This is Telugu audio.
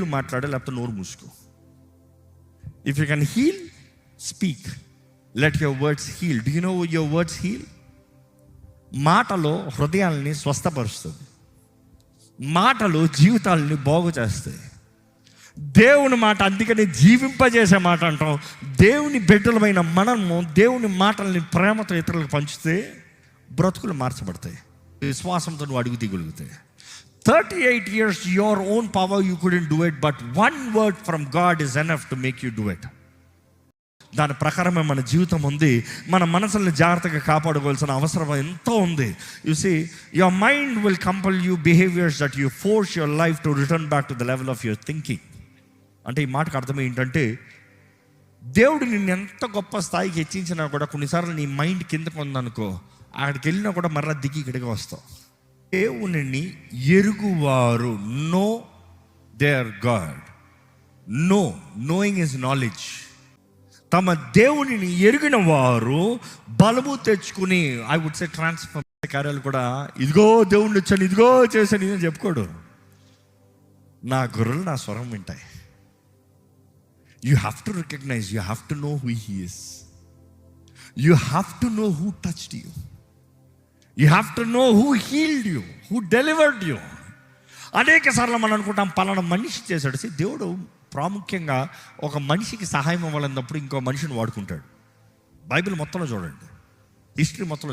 మాట్లాడే, లేకపోతే నోరు మూసుకో. If you can heal, speak. Let your words heal. Do you know your words heal? మాటలు హృదయాల్ని స్వస్థపరుస్తుంది. మాటలు జీవితాలని బాగు చేస్తాయి. దేవుని మాట అందుకని జీవింపజేసే మాట అంటాం. దేవుని బిడ్డలమైన మనము దేవుని మాటల్ని ప్రేమతో ఇతరులకు పంచితే బ్రతుకులు మార్చబడతాయి. విశ్వాసంతో నువ్వు అడుగు దిగులుగుతాయి. 38 years your own power you couldn't do it, but one word from God is enough to make you do it. దాని ప్రకారమే మన జీవితం ఉంది. మన మనసుల్ని జాగ్రత్తగా కాపాడుకోవాల్సిన అవసరం ఎంతో ఉంది. You see, your mind will compel you behaviours that you force your life to return back to the level of your thinking. అంటే ఈ మాటకు అర్థం ఏంటంటే, దేవుడు నిన్ను ఎంత గొప్ప స్థాయికి హెచ్చించినా కూడా కొన్నిసార్లు నీ మైండ్ కిందకు ఉందనుకో, అక్కడికి వెళ్ళినా కూడా మరలా దిగి ఇక్కడికి వస్తావు. దేవుని ఎరుగువారు, know their God. Knowing is knowledge. తమ దేవునిని ఎరిగిన వారు బలము తెచ్చుకుని, ఐ వుడ్ సే ట్రాన్స్ఫర్ కార్యాలు కూడా, ఇదిగో దేవుణ్ణి వచ్చాను, ఇదిగో చేశాను అని చెప్పుకోడు. నా గొర్రెలు నా స్వరం వింటాయి. You have to recognise, you have to know who he is. You have to know who touched you. You have to know who healed you, who delivered you. అనేక సార్లు మనం అనుకుంటాం పలానా మనిషి చేశాడు. దేవుడు ప్రాముఖ్యంగా ఒక మనిషికి సహాయం అవ్వాలన్నప్పుడు ఇంకో మనిషిని వాడుకుంటాడు. బైబిల్ మొత్తంలో చూడండి, హిస్టరీ మొత్తంలో